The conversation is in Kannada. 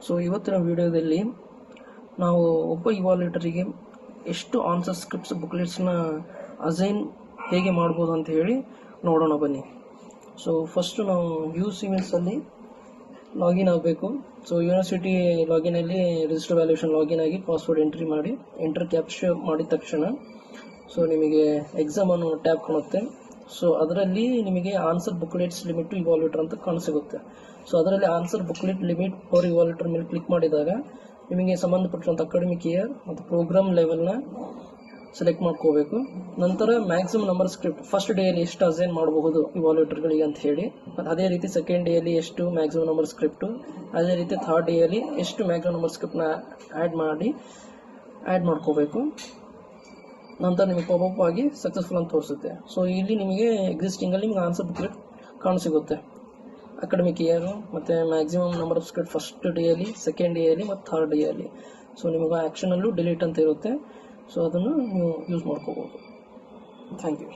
ಸೊ ಇವತ್ತಿನ ವಿಡಿಯೋದಲ್ಲಿ ನಾವು ಒಬ್ಬ ಇವಾಲ್ಯೂಟರಿಗೆ ಎಷ್ಟು ಆನ್ಸರ್ ಸ್ಕ್ರಿಪ್ಟ್ಸ್ ಬುಕ್ಲೆಟ್ಸ್ನ ಅಸೈನ್ ಹೇಗೆ ಮಾಡ್ಬೋದು ಅಂತ ಹೇಳಿ ನೋಡೋಣ ಬನ್ನಿ. ಸೊ ಫಸ್ಟು ನಾವು UCMSಲ್ಲಿ ಲಾಗಿನ್ ಆಗಬೇಕು. ಸೊ ಯೂನಿವರ್ಸಿಟಿ ಲಾಗಿನಲ್ಲಿ ರಿಜಿಸ್ಟರ್ ವ್ಯಾಲ್ಯೂಷನ್ ಲಾಗಿನ್ ಆಗಿ ಪಾಸ್ವರ್ಡ್ ಎಂಟ್ರಿ ಮಾಡಿ ಎಂಟರ್ ಕ್ಯಾಪ್ಚರ್ ಮಾಡಿದ ತಕ್ಷಣ ಸೊ ನಿಮಗೆ ಎಕ್ಸಾಮ್ ಅನ್ನೋ ಟ್ಯಾಬ್ ಕಾಣುತ್ತೆ. ಸೊ ಅದರಲ್ಲಿ ನಿಮಗೆ ಆನ್ಸರ್ ಬುಕ್ಲೆಟ್ಸ್ ಲಿಮಿಟ್ ಇವಾಲ್ಯೂಟರ್ ಅಂತ ಕಾಣಿಸುತ್ತೆ. ಸೊ ಅದರಲ್ಲಿ ಆನ್ಸರ್ ಬುಕ್ಲೆಟ್ ಲಿಮಿಟ್ ಫಾರ್ ಇವಾಲ್ಯೂಟರ್ ಮೇಲೆ ಕ್ಲಿಕ್ ಮಾಡಿದಾಗ ನಿಮಗೆ ಸಂಬಂಧಪಟ್ಟಂಥ ಅಕಾಡೆಮಿಕ್ ಇಯರ್ ಮತ್ತು ಪ್ರೋಗ್ರಾಮ್ ಲೆವೆಲ್ನ ಸೆಲೆಕ್ಟ್ ಮಾಡ್ಕೋಬೇಕು. ನಂತರ ಮ್ಯಾಕ್ಸಿಮಮ್ ನಂಬರ್ ಸ್ಕ್ರಿಪ್ಟ್ ಫಸ್ಟ್ ಡೇಯಲ್ಲಿ ಎಷ್ಟು ಅಸೈನ್ ಮಾಡಬಹುದು ಇವಾಲ್ಯೂಟರ್ಗಳಿಗೆ ಅಂತ ಹೇಳಿ, ಮತ್ತು ಅದೇ ರೀತಿ ಸೆಕೆಂಡ್ ಡೇಯಲ್ಲಿ ಎಷ್ಟು ಮ್ಯಾಕ್ಸಿಮಮ್ ನಂಬರ್ ಸ್ಕ್ರಿಪ್ಟು, ಅದೇ ರೀತಿ ಥರ್ಡ್ ಡೇಯಲ್ಲಿ ಎಷ್ಟು ಮ್ಯಾಕ್ಸಿಮಮ್ ನಂಬರ್ ಸ್ಕ್ರಿಪ್ಟ್ನ ಆ್ಯಡ್ ಮಾಡ್ಕೋಬೇಕು. ನಂತರ ನಿಮಗೆ ಪಾಪಪ್ ಆಗಿ ಸಕ್ಸಸ್ಫುಲ್ ಅಂತ ತೋರಿಸುತ್ತೆ. ಸೊ ಇಲ್ಲಿ ನಿಮಗೆ ಎಕ್ಸಿಸ್ಟಿಂಗಲ್ಲಿ ನಿಮಗೆ ಆನ್ಸರ್ ಬುಕ್ಲೆಟ್ ಕಾಣಿಸಿಗುತ್ತೆ, ಅಕಾಡೆಮಿಕ್ ಇಯರು ಮತ್ತು maximum number of script first ಡೇಯಲ್ಲಿ, ಸೆಕೆಂಡ್ ಡೇಯಲ್ಲಿ ಮತ್ತು ಥರ್ಡ್ ಡೇಯಲ್ಲಿ. ಸೊ ನಿಮಗೆ ಆ್ಯಕ್ಷನಲ್ಲೂ ಡಿಲೀಟ್ ಅಂತ ಇರುತ್ತೆ. ಸೊ ಅದನ್ನು ನೀವು ಯೂಸ್ ಮಾಡ್ಕೋಬೋದು. Thank you.